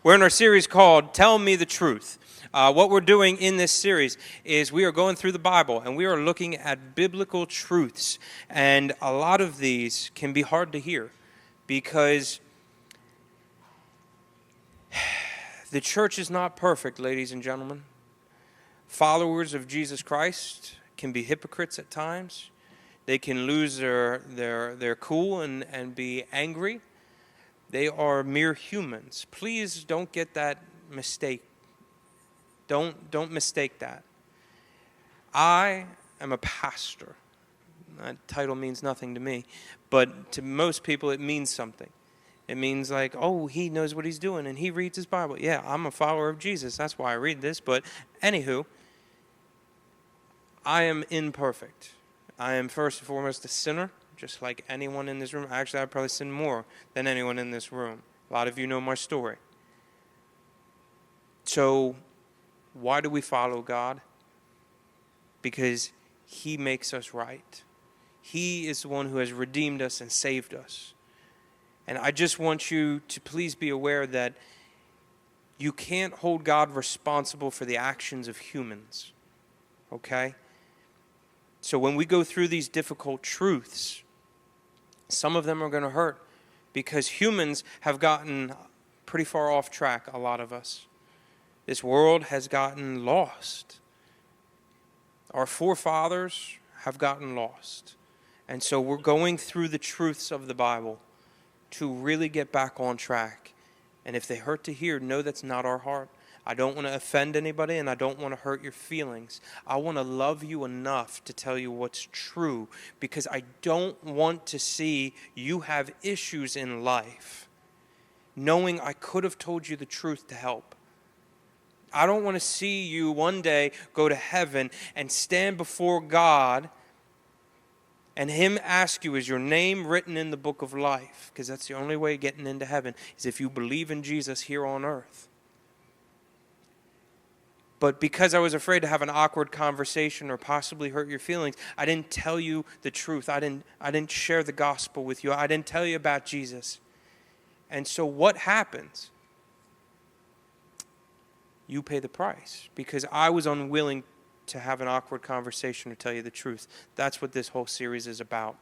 We're in our series called Tell Me the Truth. What we're doing in this series is we are going through the Bible and we are looking at biblical truths. And a lot of these can be hard to hear because the church is not perfect, ladies and gentlemen. Followers of Jesus Christ can be hypocrites at times. They can lose their cool and be angry. They are mere humans. Please don't get that mistake. Don't mistake that. I am a pastor. That title means nothing to me, but to most people it means something. It means like, oh, he knows what he's doing and he reads his Bible. Yeah, I'm a follower of Jesus. That's why I read this. But anywho, I am imperfect. I am first and foremost a sinner. Just like anyone in this room. Actually, I've probably sinned more than anyone in this room. A lot of you know my story. So, why do we follow God? Because He makes us right. He is the one who has redeemed us and saved us. And I just want you to please be aware that you can't hold God responsible for the actions of humans. Okay? So when we go through these difficult truths, some of them are going to hurt because humans have gotten pretty far off track, a lot of us. This world has gotten lost. Our forefathers have gotten lost. And so we're going through the truths of the Bible to really get back on track. And if they hurt to hear, know that's not our heart. I don't want to offend anybody and I don't want to hurt your feelings. I want to love you enough to tell you what's true because I don't want to see you have issues in life knowing I could have told you the truth to help. I don't want to see you one day go to heaven and stand before God and Him ask you, is your name written in the book of life? Because that's the only way getting into heaven is if you believe in Jesus here on earth. But because I was afraid to have an awkward conversation or possibly hurt your feelings, I didn't tell you the truth. I didn't share the gospel with you. I didn't tell you about Jesus. And so what happens? You pay the price because I was unwilling to have an awkward conversation or tell you the truth. That's what this whole series is about.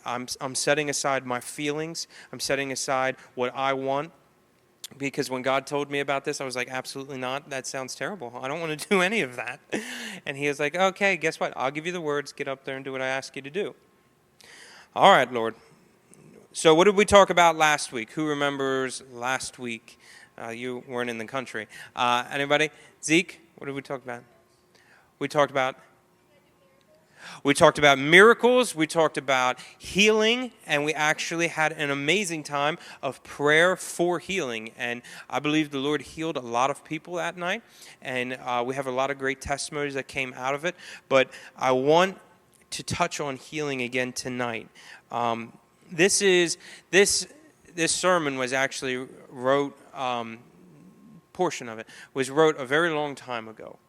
I'm setting aside my feelings. I'm setting aside what I want. Because when God told me about this, I was like, absolutely not. That sounds terrible. I don't want to do any of that. And He was like, okay, guess what? I'll give you the words. Get up there and do what I ask you to do. All right, Lord. So what did we talk about last week? Who remembers last week? You weren't in the country. Anybody? Zeke, what did we talk about? We talked about miracles, we talked about healing, and we actually had an amazing time of prayer for healing. And I believe the Lord healed a lot of people that night, and we have a lot of great testimonies that came out of it. But I want to touch on healing again tonight. This sermon was actually portion of it was wrote a very long time ago.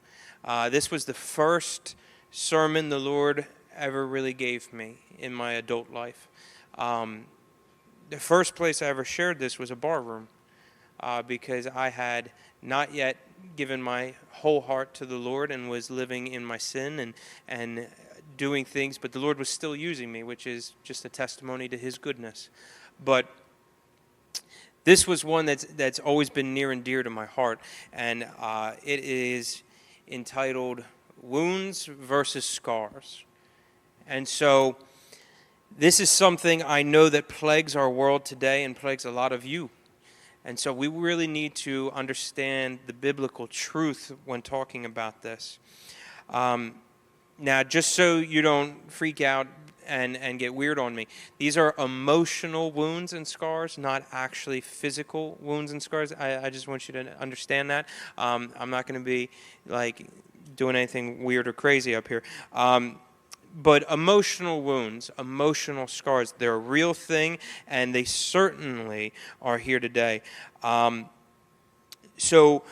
This was the first sermon the Lord ever really gave me in my adult life. The first place I ever shared this was a bar room because I had not yet given my whole heart to the Lord and was living in my sin and doing things, but the Lord was still using me, which is just a testimony to His goodness. But this was one that's always been near and dear to my heart, and it is entitled Wounds versus Scars. And so this is something I know that plagues our world today and plagues a lot of you. And so we really need to understand the biblical truth when talking about this. Now, just so you don't freak out and get weird on me, these are emotional wounds and scars, not actually physical wounds and scars. I just want you to understand that. I'm not going to be like doing anything weird or crazy up here. But emotional wounds, emotional scars, they're a real thing, and they certainly are here today. So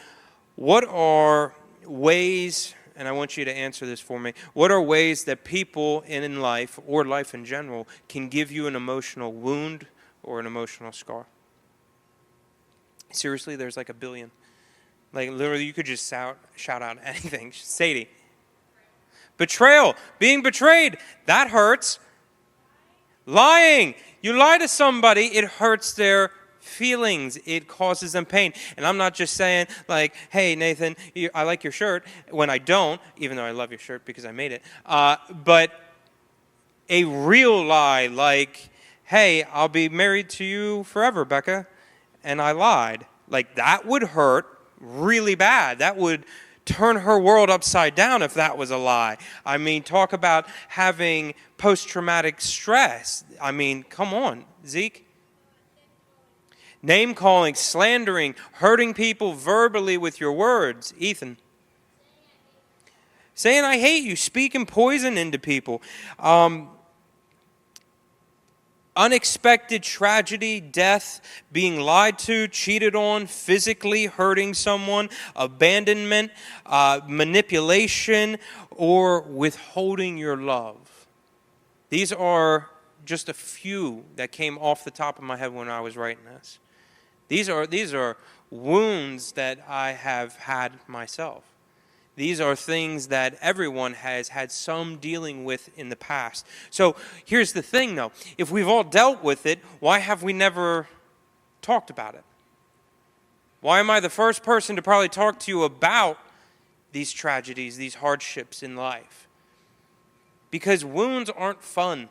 what are ways, and I want you to answer this for me, what are ways that people in life, or life in general, can give you an emotional wound or an emotional scar? Seriously, there's like a billion. Like literally, you could just shout out anything. Sadie. Betrayal. Being betrayed. That hurts. Lying. You lie to somebody, it hurts their feelings. It causes them pain. And I'm not just saying like, hey, Nathan, I like your shirt, when I don't, even though I love your shirt because I made it. But a real lie like, hey, I'll be married to you forever, Becca, and I lied. Like, that would hurt really bad. That would turn her world upside down if that was a lie. I mean, talk about having post-traumatic stress. I mean, come on, Zeke. Name calling, slandering, hurting people verbally with your words. Ethan. Saying I hate you, speaking poison into people. Unexpected tragedy, death, being lied to, cheated on, physically hurting someone, abandonment, manipulation, or withholding your love. These are just a few that came off the top of my head when I was writing this. These are wounds that I have had myself. These are things that everyone has had some dealing with in the past. So here's the thing, though. If we've all dealt with it, why have we never talked about it? Why am I the first person to probably talk to you about these tragedies, these hardships in life? Because wounds aren't fun.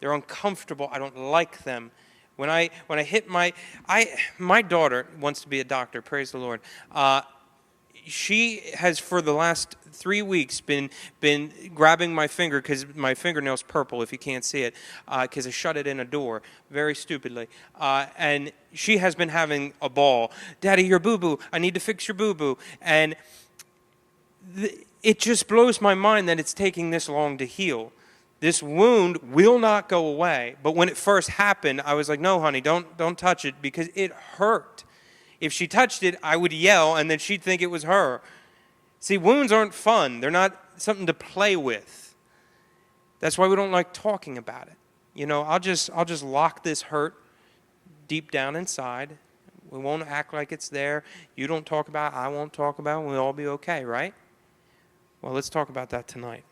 They're uncomfortable. I don't like them. When I hit my daughter wants to be a doctor, praise the Lord. She has, for the last 3 weeks, been grabbing my finger, because my fingernail's purple, if you can't see it, because I shut it in a door, very stupidly. And she has been having a ball. Daddy, your boo-boo. I need to fix your boo-boo. And it just blows my mind that it's taking this long to heal. This wound will not go away. But when it first happened, I was like, no, honey, don't touch it, because it hurt. If she touched it, I would yell, and then she'd think it was her. See, wounds aren't fun. They're not something to play with. That's why we don't like talking about it. You know, I'll just lock this hurt deep down inside. We won't act like it's there. You don't talk about it. I won't talk about it. We'll all be okay, right? Well, let's talk about that tonight.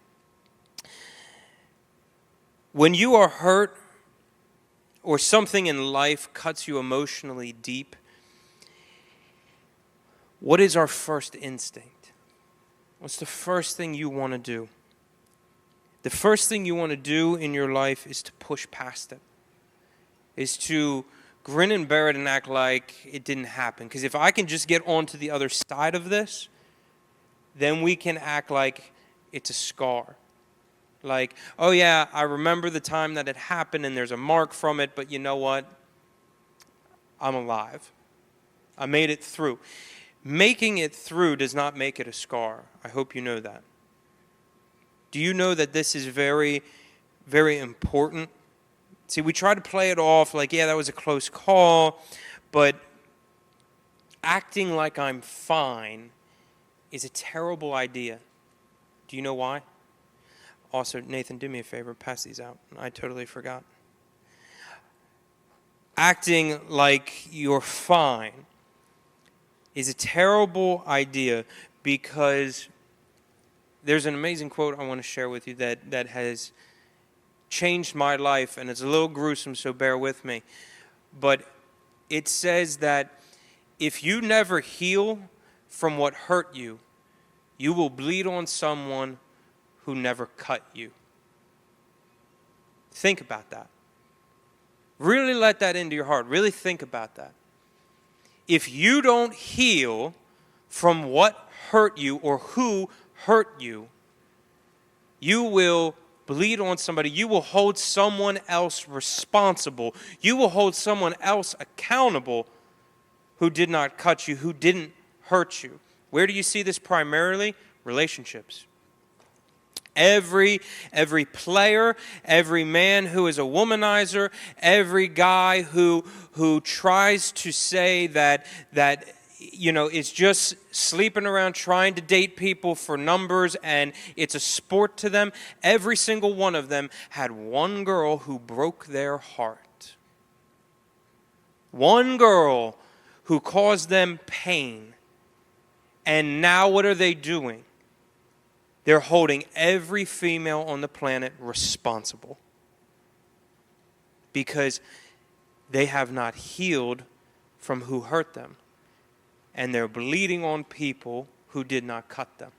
When you are hurt or something in life cuts you emotionally deep, what is our first instinct? What's the first thing you want to do? The first thing you want to do in your life is to push past it, is to grin and bear it and act like it didn't happen. Because if I can just get onto the other side of this, then we can act like it's a scar. Like, oh yeah, I remember the time that it happened and there's a mark from it, but you know what? I'm alive. I made it through. Making it through does not make it a scar. I hope you know that. Do you know that this is very, very important? See, we try to play it off like, yeah, that was a close call, but acting like I'm fine is a terrible idea. Do you know why? Also, Nathan, do me a favor, pass these out. I totally forgot. Acting like you're fine is a terrible idea, because there's an amazing quote I want to share with you that has changed my life, and it's a little gruesome, so bear with me. But it says that if you never heal from what hurt you, you will bleed on someone who never cut you. Think about that. Really let that into your heart. Really think about that. If you don't heal from what hurt you or who hurt you, you will bleed on somebody. You will hold someone else responsible. You will hold someone else accountable who did not cut you, who didn't hurt you. Where do you see this primarily? Relationships. Every player, every man who is a womanizer, every guy who tries to say that is just sleeping around trying to date people for numbers and it's a sport to them, every single one of them had one girl who broke their heart. One girl who caused them pain. And now what are they doing? They're holding every female on the planet responsible because they have not healed from who hurt them. And they're bleeding on people who did not cut them.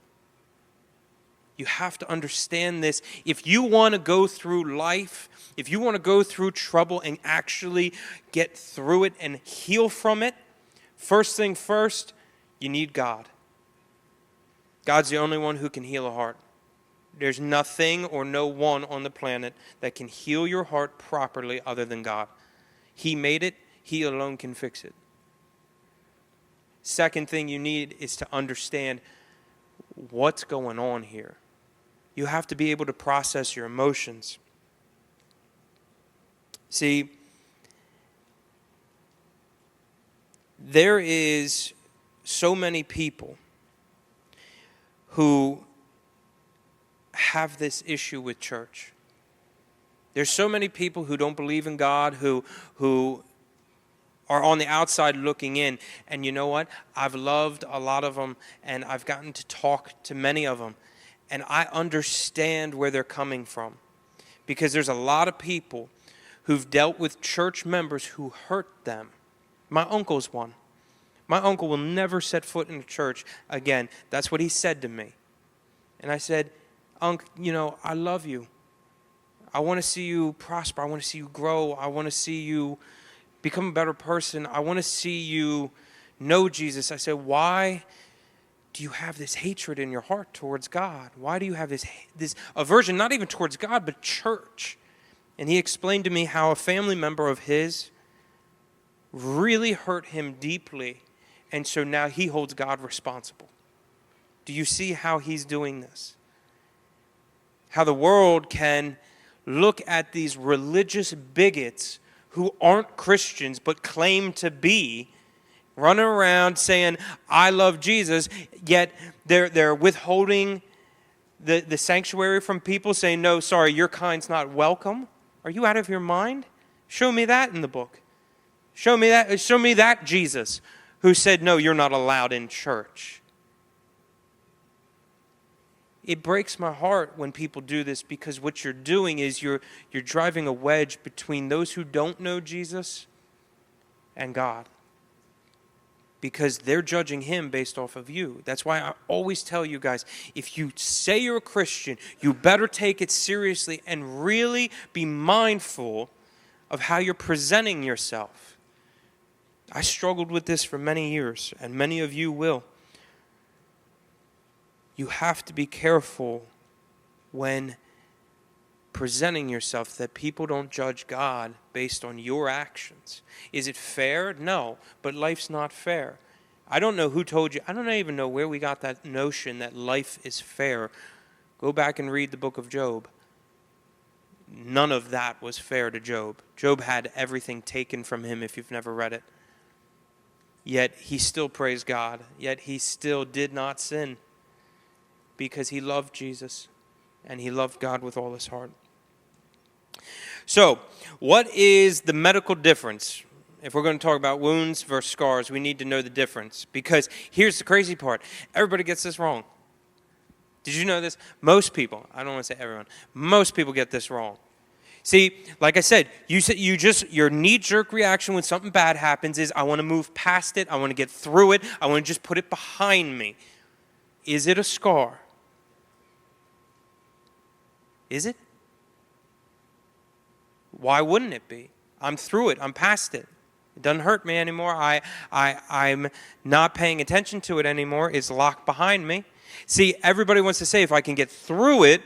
You have to understand this. If you want to go through life, if you want to go through trouble and actually get through it and heal from it, first thing first, you need God. God's the only one who can heal a heart. There's nothing or no one on the planet that can heal your heart properly other than God. He made it. He alone can fix it. Second thing you need is to understand what's going on here. You have to be able to process your emotions. See, there is so many people who have this issue with church. There's so many people who don't believe in God, who are on the outside looking in. And you know what? I've loved a lot of them, and I've gotten to talk to many of them. And I understand where they're coming from. Because there's a lot of people who've dealt with church members who hurt them. My uncle's one. My uncle will never set foot in a church again. That's what he said to me. And I said, Unc, I love you. I want to see you prosper. I want to see you grow. I want to see you become a better person. I want to see you know Jesus. I said, why do you have this hatred in your heart towards God? Why do you have this aversion, not even towards God, but church? And he explained to me how a family member of his really hurt him deeply, and so now he holds God responsible. Do you see how he's doing this? How the world can look at these religious bigots who aren't Christians but claim to be, running around saying, I love Jesus, yet they're withholding the sanctuary from people, saying, no, sorry, your kind's not welcome. Are you out of your mind? Show me that in the book. Show me that Jesus who said, no, you're not allowed in church. It breaks my heart when people do this, because what you're doing is you're driving a wedge between those who don't know Jesus and God, because they're judging him based off of you. That's why I always tell you guys, if you say you're a Christian, you better take it seriously and really be mindful of how you're presenting yourself. I struggled with this for many years, and many of you will. You have to be careful when presenting yourself that people don't judge God based on your actions. Is it fair? No, but life's not fair. I don't know who told you. I don't even know where we got that notion that life is fair. Go back and read the book of Job. None of that was fair to Job. Job had everything taken from him, if you've never read it. Yet he still praised God. Yet he still did not sin, because he loved Jesus and he loved God with all his heart. So, what is the medical difference? If we're going to talk about wounds versus scars, we need to know the difference. Because here's the crazy part. Everybody gets this wrong. Did you know this? Most people, I don't want to say everyone, most people get this wrong. See, like I said, your knee-jerk reaction when something bad happens is, I want to move past it, I want to get through it, I want to just put it behind me. Is it a scar? Is it? Why wouldn't it be? I'm through it. I'm past it. It doesn't hurt me anymore. I'm not paying attention to it anymore. It's locked behind me. See, everybody wants to say, if I can get through it,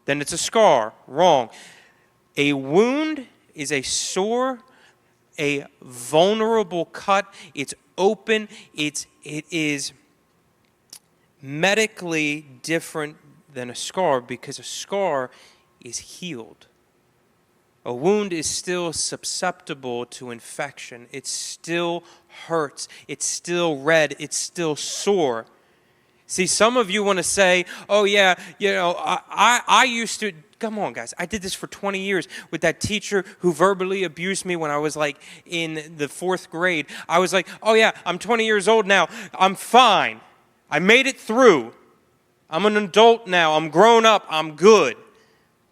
then it's a scar. Wrong. A wound is a sore, a vulnerable cut. It's open. It is medically different than a scar, because a scar is healed. A wound is still susceptible to infection. It still hurts. It's still red. It's still sore. See, some of you want to say, oh yeah, I used Come on, guys. I did this for 20 years with that teacher who verbally abused me when I was like in the 4th grade. I was like, oh yeah, I'm 20 years old now. I'm fine. I made it through. I'm an adult now. I'm grown up. I'm good.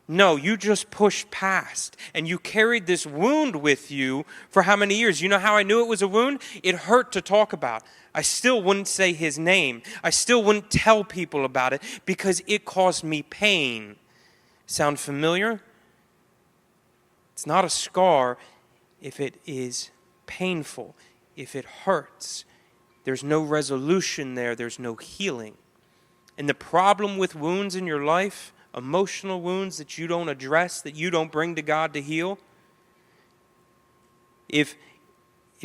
No, you just pushed past, and you carried this wound with you for how many years? You know how I knew it was a wound? It hurt to talk about. I still wouldn't say his name. I still wouldn't tell people about it because it caused me pain. Sound familiar? It's not a scar if it is painful, if it hurts. There's no resolution there. There's no healing. And the problem with wounds in your life, emotional wounds that you don't address, that you don't bring to God to heal, if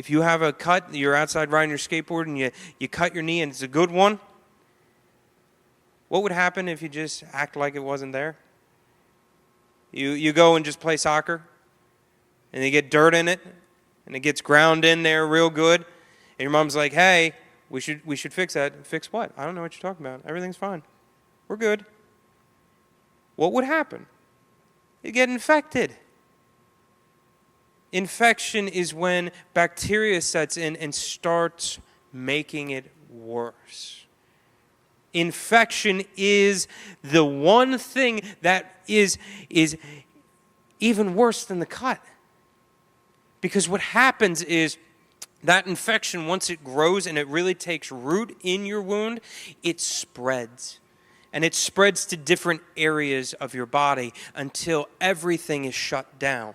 you have a cut, you're outside riding your skateboard and you cut your knee and it's a good one, what would happen if you just act like it wasn't there? You go and just play soccer, and you get dirt in it, and it gets ground in there real good, and your mom's like, hey, we should fix that. Fix what? I don't know what you're talking about. Everything's fine. We're good. What would happen? You get infected. Infection is when bacteria sets in and starts making it worse. Infection is the one thing that is even worse than the cut. Because what happens is that infection, once it grows and it really takes root in your wound, it spreads. And it spreads to different areas of your body until everything is shut down.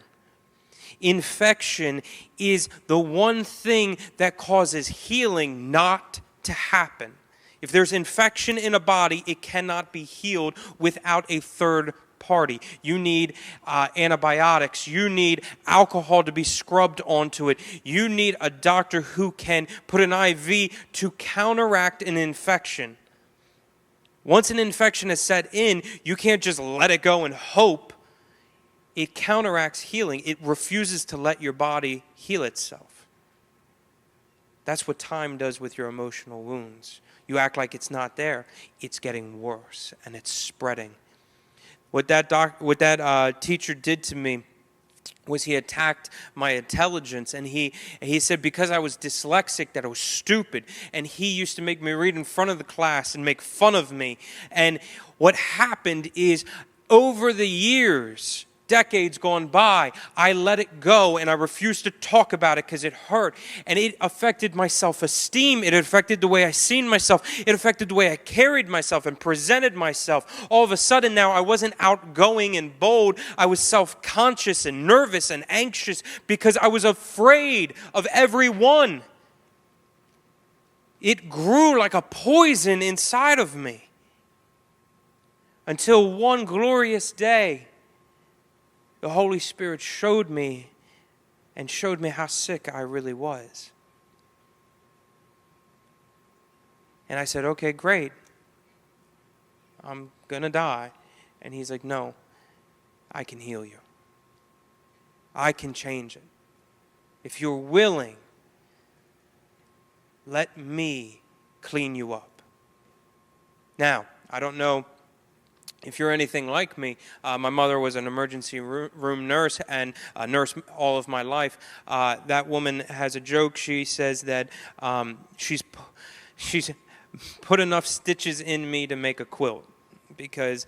Infection is the one thing that causes healing not to happen. If there's infection in a body, it cannot be healed without a third party. You need antibiotics. You need alcohol to be scrubbed onto it. You need a doctor who can put an IV to counteract an infection. Once an infection is set in, you can't just let it go and hope. It counteracts healing. It refuses to let your body heal itself. That's what time does with your emotional wounds. You act like it's not there. It's getting worse, and it's spreading. What that teacher did to me was he attacked my intelligence, and he said because I was dyslexic that I was stupid, and he used to make me read in front of the class and make fun of me. And what happened is over the years, decades gone by, I let it go and I refused to talk about it because it hurt. And it affected my self-esteem. It affected the way I seen myself. It affected the way I carried myself and presented myself. All of a sudden now I wasn't outgoing and bold. I was self-conscious and nervous and anxious because I was afraid of everyone. It grew like a poison inside of me. Until one glorious day, the Holy Spirit showed me how sick I really was. And I said, okay, great. I'm going to die. And he's like, no, I can heal you. I can change it. If you're willing, let me clean you up. Now, I don't know if you're anything like me. My mother was an emergency room nurse and a nurse all of my life. That woman has a joke. She says that she's put enough stitches in me to make a quilt, because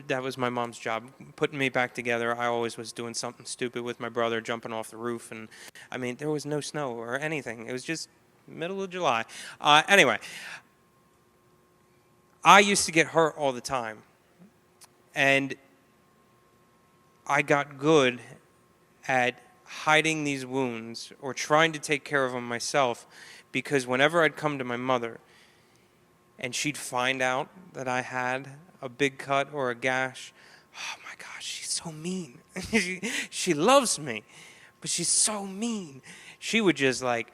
that was my mom's job, putting me back together. I always was doing something stupid with my brother, jumping off the roof, and I mean, there was no snow or anything. It was just middle of July. Anyway, I used to get hurt all the time. And I got good at hiding these wounds or trying to take care of them myself, because whenever I'd come to my mother and she'd find out that I had a big cut or a gash, oh my gosh, she's so mean. She loves me, but she's so mean. She would just like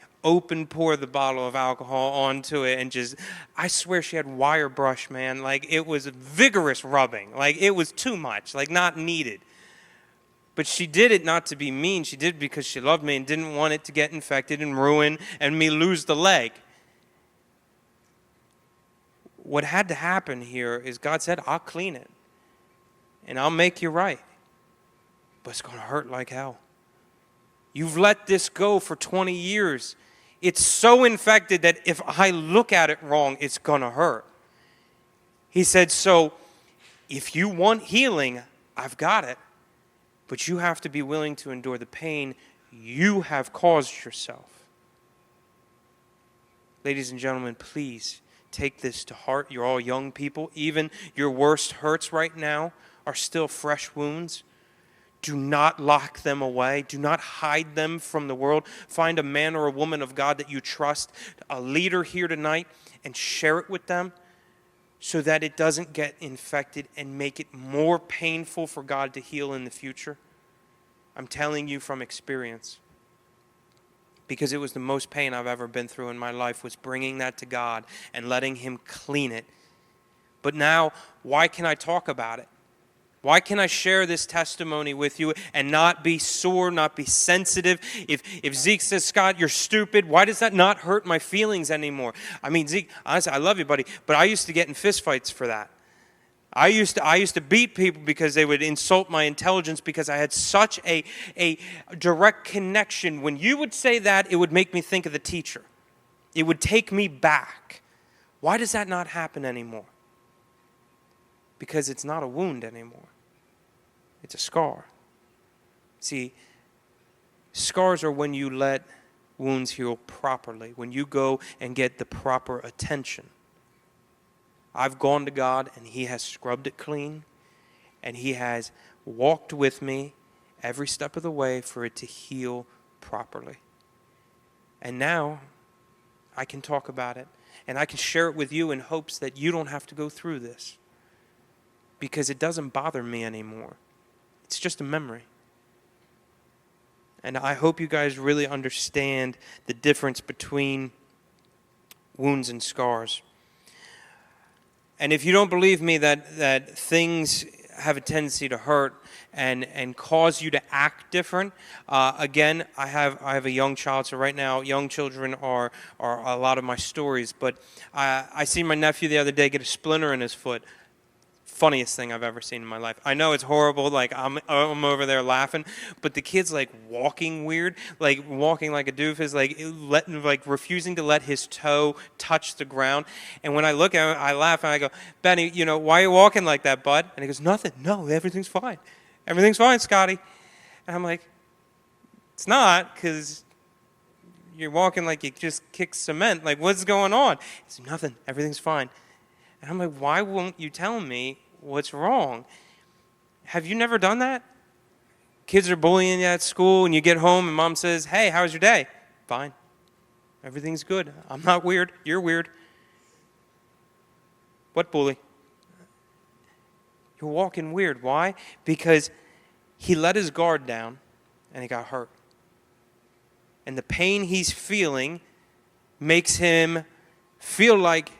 pour the bottle of alcohol onto it and just, I swear she had wire brush, man. Like, it was vigorous rubbing. Like, it was too much, like not needed. But she did it not to be mean. She did it because she loved me and didn't want it to get infected and ruin and me lose the leg. What had to happen here is God said, I'll clean it. and I'll make you right. But it's going to hurt like hell. You've let this go for 20 years. It's so infected that if I look at it wrong, it's going to hurt. He said, so if you want healing, I've got it. But you have to be willing to endure the pain you have caused yourself. Ladies and gentlemen, please take this to heart. You're all young people. Even your worst hurts right now are still fresh wounds. Do not lock them away. Do not hide them from the world. Find a man or a woman of God that you trust, a leader here tonight, and share it with them so that it doesn't get infected and make it more painful for God to heal in the future. I'm telling you from experience, because it was the most pain I've ever been through in my life, was bringing that to God and letting Him clean it. But now, why can I talk about it? Why can I share this testimony with you and not be sore, not be sensitive? If Zeke says, Scott, you're stupid, why does that not hurt my feelings anymore? I mean, Zeke, honestly, I love you, buddy, but I used to get in fistfights for that. I used to beat people because they would insult my intelligence because I had such a direct connection. When you would say that, it would make me think of the teacher. It would take me back. Why does that not happen anymore? Because it's not a wound anymore. It's a scar. See, scars are when you let wounds heal properly, when you go and get the proper attention. I've gone to God, and He has scrubbed it clean, and He has walked with me every step of the way for it to heal properly. And now I can talk about it, and I can share it with you in hopes that you don't have to go through this, because it doesn't bother me anymore. It's just a memory. And I hope you guys really understand the difference between wounds and scars. And if you don't believe me that things have a tendency to hurt and cause you to act different, again, I have a young child, so right now young children are a lot of my stories. But I seen my nephew the other day get a splinter in his foot. Funniest thing I've ever seen in my life. I know it's horrible, like I'm over there laughing, but the kid's like walking weird, like walking like a doofus, like refusing to let his toe touch the ground. And when I look at him, I laugh and I go, Benny, why are you walking like that, bud? And he goes, nothing. No, everything's fine. Everything's fine, Scotty. And I'm like, it's not, because you're walking like you just kicked cement. Like, what's going on? It's nothing. Everything's fine. And I'm like, why won't you tell me what's wrong? Have you never done that? Kids are bullying you at school, and you get home, and mom says, hey, how was your day? Fine. Everything's good. I'm not weird. You're weird. What bully? You're walking weird. Why? Because he let his guard down, and he got hurt. And the pain he's feeling makes him feel like,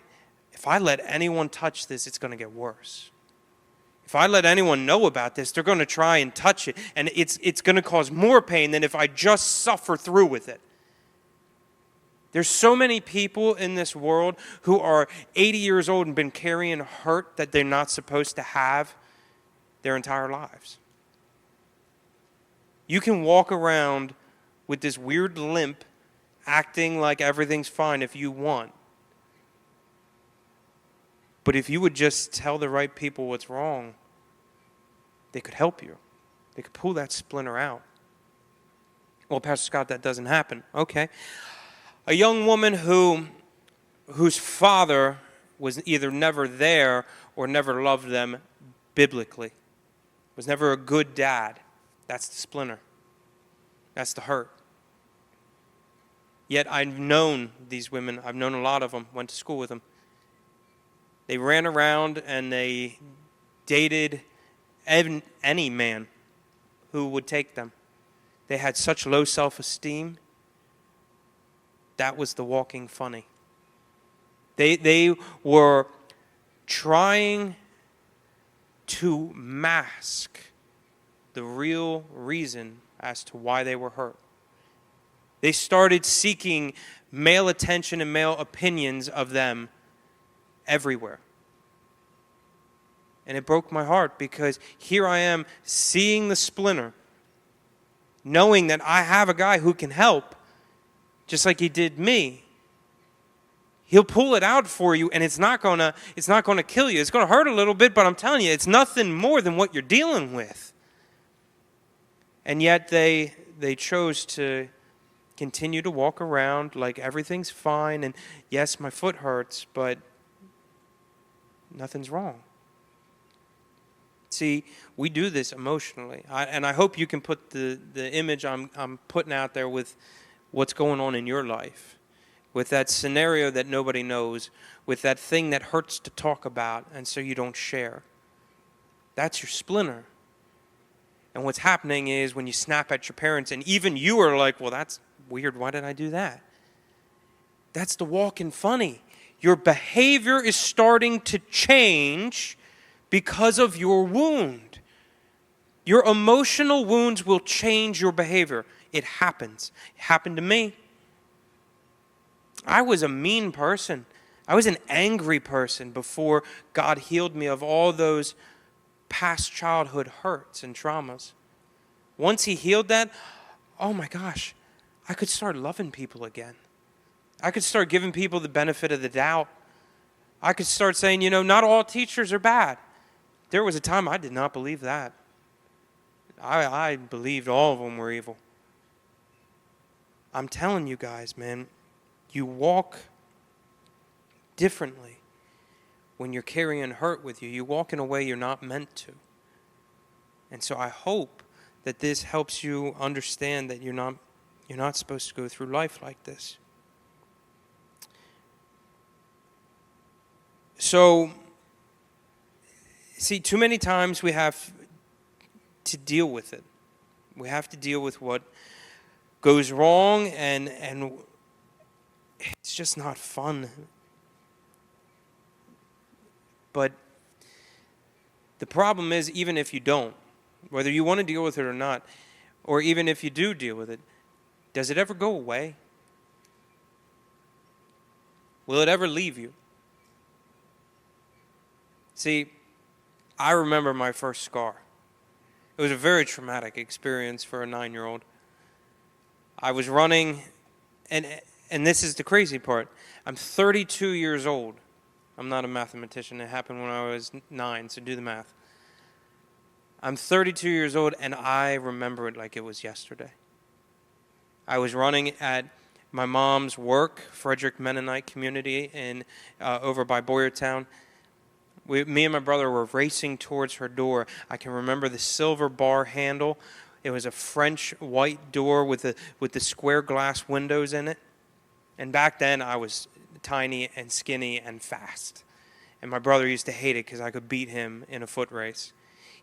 if I let anyone touch this, it's going to get worse. If I let anyone know about this, they're going to try and touch it, and it's going to cause more pain than if I just suffer through with it. There's so many people in this world who are 80 years old and been carrying hurt that they're not supposed to have their entire lives. You can walk around with this weird limp, acting like everything's fine if you want. But if you would just tell the right people what's wrong, they could help you. They could pull that splinter out. Well, Pastor Scott, that doesn't happen. Okay. A young woman whose father was either never there or never loved them biblically, was never a good dad. That's the splinter. That's the hurt. Yet I've known these women. I've known a lot of them, went to school with them. They ran around and they dated any man who would take them. They had such low self-esteem. That was the walking funny. They were trying to mask the real reason as to why they were hurt. They started seeking male attention and male opinions of them everywhere. And it broke my heart because here I am seeing the splinter, knowing that I have a guy who can help, just like he did me. He'll pull it out for you, and it's not gonna kill you. It's gonna hurt a little bit, but I'm telling you, it's nothing more than what you're dealing with. And yet they chose to continue to walk around like everything's fine, and yes, my foot hurts, but nothing's wrong. See, we do this emotionally, and I hope you can put the image I'm putting out there with what's going on in your life, with that scenario that nobody knows, with that thing that hurts to talk about, and so you don't share. That's your splinter. And what's happening is when you snap at your parents, and even you are like, well, that's weird, why did I do that? That's the walking funny. Your behavior is starting to change because of your wound. Your emotional wounds will change your behavior. It happens. It happened to me. I was a mean person. I was an angry person before God healed me of all those past childhood hurts and traumas. Once He healed that, oh my gosh, I could start loving people again. I could start giving people the benefit of the doubt. I could start saying, not all teachers are bad. There was a time I did not believe that. I believed all of them were evil. I'm telling you guys, man, you walk differently when you're carrying hurt with you. You walk in a way you're not meant to. And so I hope that this helps you understand that you're not supposed to go through life like this. So, see, too many times we have to deal with it. We have to deal with what goes wrong, and it's just not fun. But the problem is, even if you don't, whether you want to deal with it or not, or even if you do deal with it, does it ever go away? Will it ever leave you? See, I remember my first scar. It was a very traumatic experience for a 9-year-old. I was running, and this is the crazy part. I'm 32 years old. I'm not a mathematician. It happened when I was 9, so do the math. I'm 32 years old, and I remember it like it was yesterday. I was running at my mom's work, Frederick Mennonite Community, over by Boyertown. Me and my brother were racing towards her door. I can remember the silver bar handle. It was a French white door with the square glass windows in it. And back then, I was tiny and skinny and fast. And my brother used to hate it because I could beat him in a foot race.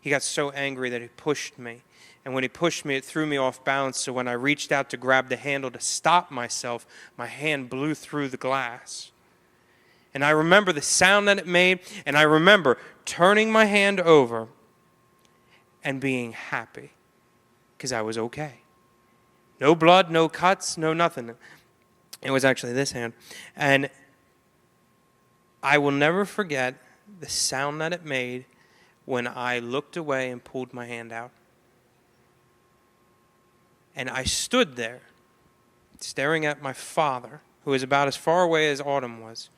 He got so angry that he pushed me. And when he pushed me, it threw me off balance. So when I reached out to grab the handle to stop myself, my hand blew through the glass. And I remember the sound that it made, and I remember turning my hand over and being happy because I was okay. No blood, no cuts, no nothing. It was actually this hand. And I will never forget the sound that it made when I looked away and pulled my hand out. And I stood there staring at my father, who was about as far away as Autumn was.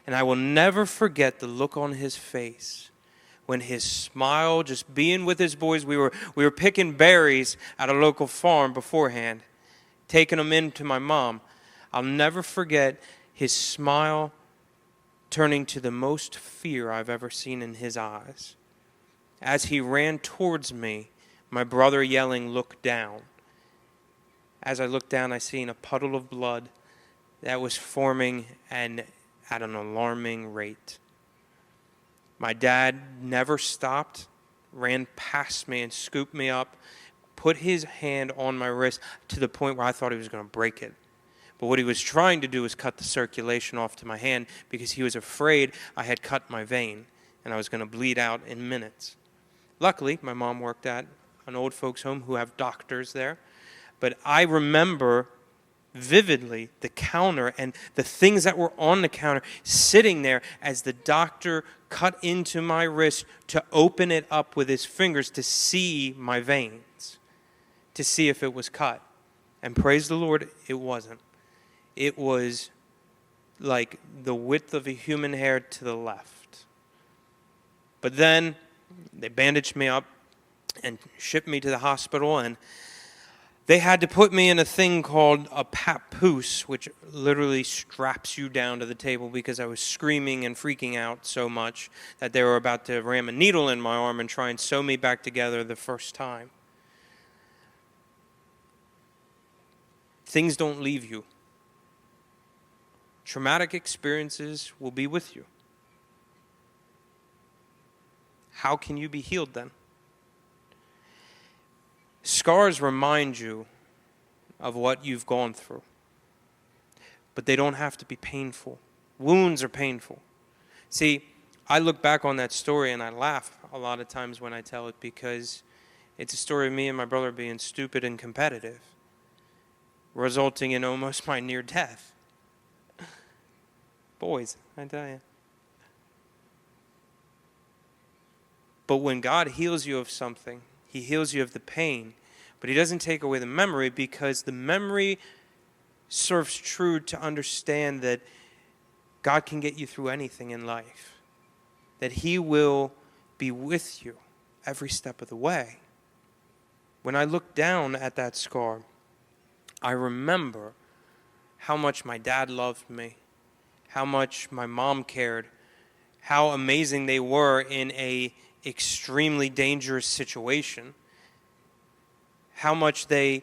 And I will never forget the look on his face when his smile, just being with his boys. We were picking berries at a local farm beforehand, taking them in to my mom. I'll never forget his smile turning to the most fear I've ever seen in his eyes. As he ran towards me, my brother yelling, "Look down." As I looked down, I seen a puddle of blood that was forming and at an alarming rate. My dad never stopped, ran past me and scooped me up, put his hand on my wrist to the point where I thought he was going to break it. But what he was trying to do was cut the circulation off to my hand because he was afraid I had cut my vein and I was going to bleed out in minutes. Luckily, my mom worked at an old folks home who have doctors there. But I remember vividly the counter and the things that were on the counter sitting there as the doctor cut into my wrist to open it up with his fingers to see my veins, to see if it was cut. And praise the Lord, it wasn't. It was like the width of a human hair to the left. But then they bandaged me up and shipped me to the hospital, and they had to put me in a thing called a papoose, which literally straps you down to the table because I was screaming and freaking out so much that they were about to ram a needle in my arm and try and sew me back together the first time. Things don't leave you. Traumatic experiences will be with you. How can you be healed then? Scars remind you of what you've gone through, but they don't have to be painful. Wounds are painful. See, I look back on that story and I laugh a lot of times when I tell it because it's a story of me and my brother being stupid and competitive, resulting in almost my near death. Boys, I tell you. But when God heals you of something, He heals you of the pain, but He doesn't take away the memory, because the memory serves true to understand that God can get you through anything in life, that He will be with you every step of the way. When I look down at that scar, I remember how much my dad loved me, how much my mom cared, how amazing they were in a extremely dangerous situation, how much they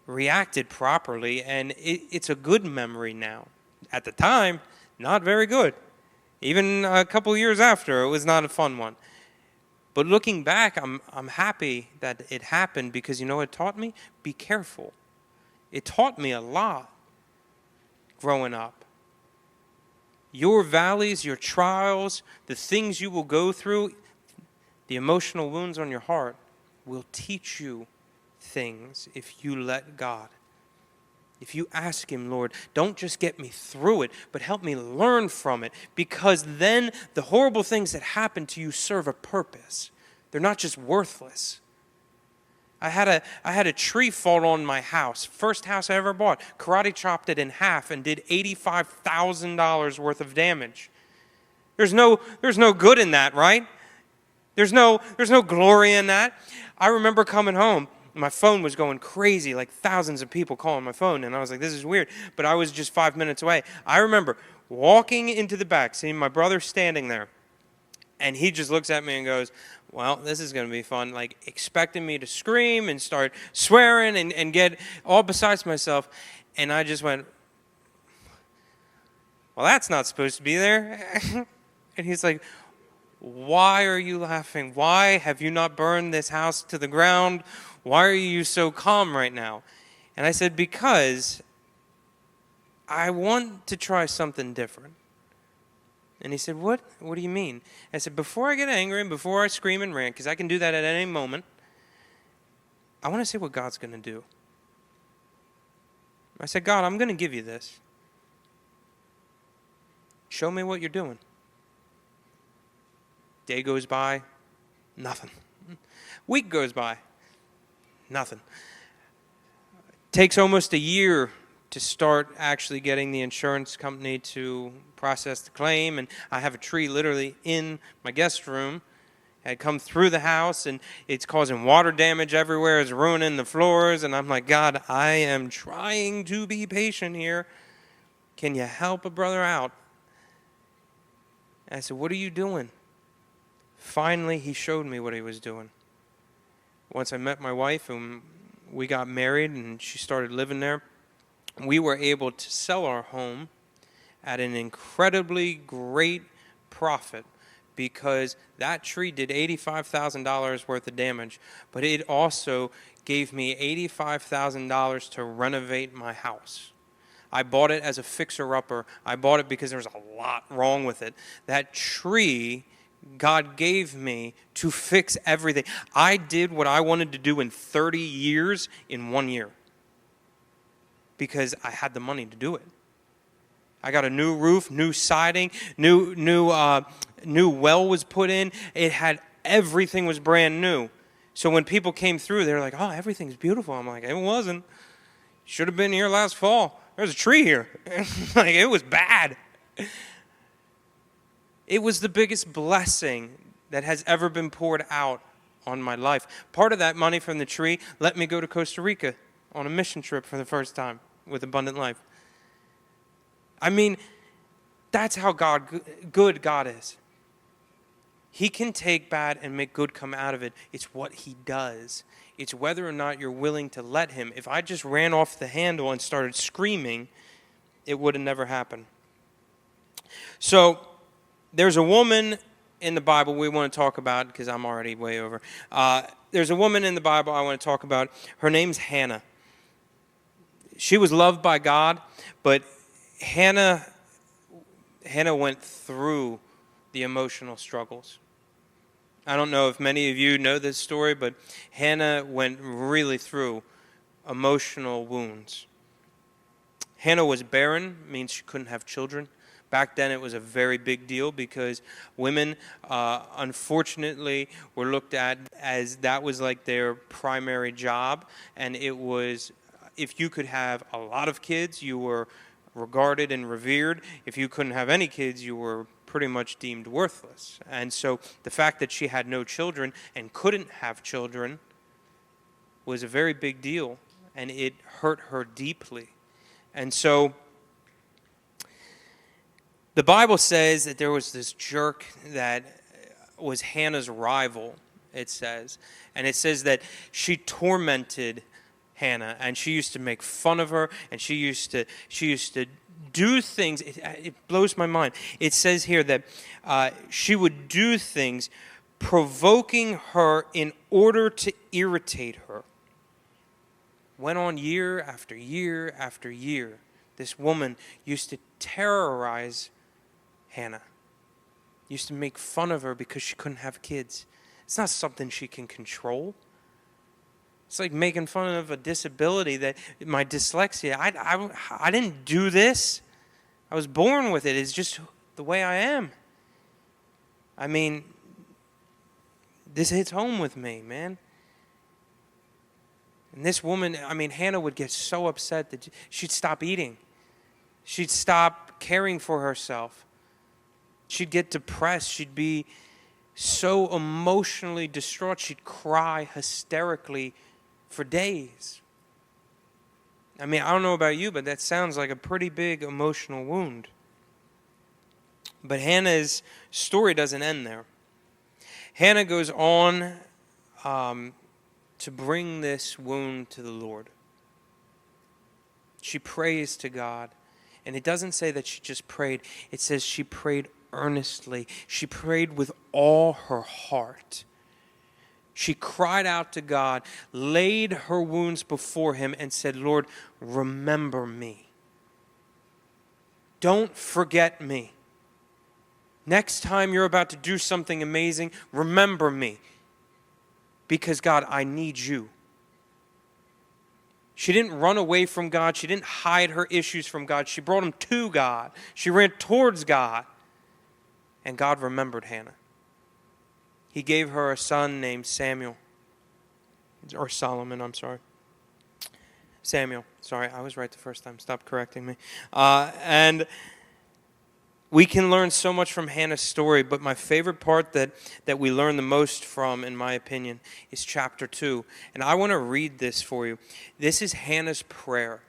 reacted properly, and it's a good memory now. At the time, not very good. Even a couple years after, it was not a fun one. But looking back, I'm happy that it happened, because you know what it taught me? Be careful. It taught me a lot growing up. Your valleys, your trials, the things you will go through, the emotional wounds on your heart will teach you things if you let God. If you ask Him, Lord, don't just get me through it, but help me learn from it, because then the horrible things that happen to you serve a purpose. They're not just worthless. I had a tree fall on my house. First house I ever bought. Karate chopped it in half and did $85,000 worth of damage. There's no good in that, right? There's no glory in that. I remember coming home. My phone was going crazy, like thousands of people calling my phone, and I was like, this is weird. But I was just 5 minutes away. I remember walking into the back, seeing my brother standing there, and he just looks at me and goes, well, this is going to be fun, like expecting me to scream and start swearing and get all besides myself. And I just went, well, that's not supposed to be there. And he's like, why are you laughing? Why have you not burned this house to the ground? Why are you so calm right now? And I said, because I want to try something different. And he said, what? What do you mean? I said, before I get angry and before I scream and rant, because I can do that at any moment, I want to see what God's going to do. I said, God, I'm going to give you this. Show me what you're doing. Day goes by, nothing. Week goes by, nothing. Takes almost a year to start actually getting the insurance company to process the claim, and I have a tree literally in my guest room. It had come through the house, and it's causing water damage everywhere. It's ruining the floors, and I'm like, God, I am trying to be patient here. Can you help a brother out? And I said, what are you doing? Finally, he showed me what he was doing. Once I met my wife, and we got married, and she started living there, we were able to sell our home at an incredibly great profit, because that tree did $85,000 worth of damage, but it also gave me $85,000 to renovate my house. I bought it as a fixer-upper. I bought it because there was a lot wrong with it. That tree God gave me to fix everything. I did what I wanted to do in 30 years in 1 year. because I had the money to do it. I got a new roof, new siding, new well was put in. It had everything was brand new. So when people came through, they were like, "Oh, everything's beautiful." I'm like, "It wasn't. Should have been here last fall. There's a tree here." Like, it was bad. It was the biggest blessing that has ever been poured out on my life. Part of that money from the tree let me go to Costa Rica on a mission trip for the first time with Abundant Life. I mean, that's how good God is. He can take bad and make good come out of it. It's what he does. It's whether or not you're willing to let him. If I just ran off the handle and started screaming, it would have never happened. So there's a woman in the Bible we want to talk about, because I'm already way over. There's a woman in the Bible I want to talk about. Her name's Hannah. She was loved by God, but Hannah went through the emotional struggles. I don't know if many of you know this story, but Hannah went really through emotional wounds. Hannah was barren, means she couldn't have children. Back then it was a very big deal because women, unfortunately, were looked at as that was like their primary job. And it was, if you could have a lot of kids, you were regarded and revered. If you couldn't have any kids, you were pretty much deemed worthless. And so the fact that she had no children and couldn't have children was a very big deal, and it hurt her deeply. And so the Bible says that there was this jerk that was Hannah's rival, it says. And it says that she tormented Hannah, and she used to make fun of her, and she used to do things. It blows my mind. It says here that she would do things provoking her in order to irritate her. Went on year after year after year. This woman used to terrorize Hannah. Used to make fun of her because she couldn't have kids. It's not something she can control. It's like making fun of a disability, that my dyslexia. I didn't do this. I was born with it. It's just the way I am. I mean, this hits home with me, man. And this woman, I mean, Hannah would get so upset that she'd stop eating. She'd stop caring for herself. She'd get depressed. She'd be so emotionally distraught. She'd cry hysterically for days. I mean, I don't know about you, but that sounds like a pretty big emotional wound. But Hannah's story doesn't end there. Hannah goes on to bring this wound to the Lord. She prays to God. And it doesn't say that she just prayed. It says she prayed earnestly. She prayed with all her heart. She cried out to God, laid her wounds before him, and said, "Lord, remember me. Don't forget me. Next time you're about to do something amazing, remember me. Because, God, I need you." She didn't run away from God. She didn't hide her issues from God. She brought them to God. She ran towards God. And God remembered Hannah. He gave her a son named Samuel. Or Solomon, I'm sorry. Samuel. Sorry, I was right the first time. Stop correcting me. And we can learn so much from Hannah's story, but my favorite part that we learn the most from, in my opinion, is chapter 2. And I want to read this for you. This is Hannah's prayer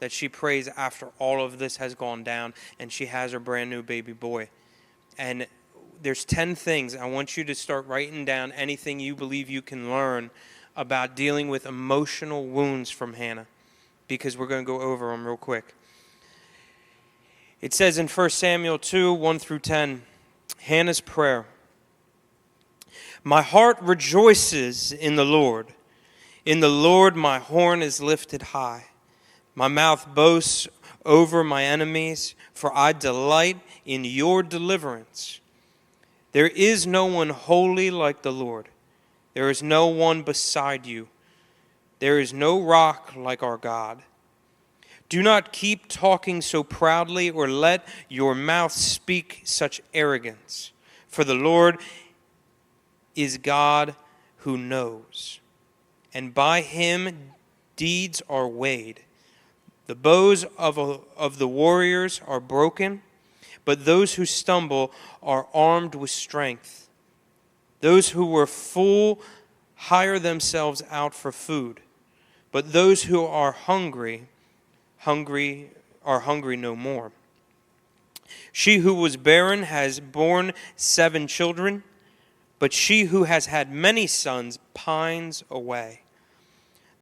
that she prays after all of this has gone down and she has her brand new baby boy. And there's 10 things. I want you to start writing down anything you believe you can learn about dealing with emotional wounds from Hannah, because we're going to go over them real quick. It says in 1 Samuel 2, 1 through 10, Hannah's prayer. "My heart rejoices in the Lord. In the Lord my horn is lifted high. My mouth boasts over my enemies, for I delight in your deliverance. There is no one holy like the Lord. There is no one beside you. There is no rock like our God. Do not keep talking so proudly, or let your mouth speak such arrogance. For the Lord is God who knows, and by him deeds are weighed. The bows of the warriors are broken, but those who stumble are armed with strength. Those who were full hire themselves out for food, but those who are hungry are hungry no more. She who was barren has borne 7 children, but she who has had many sons pines away.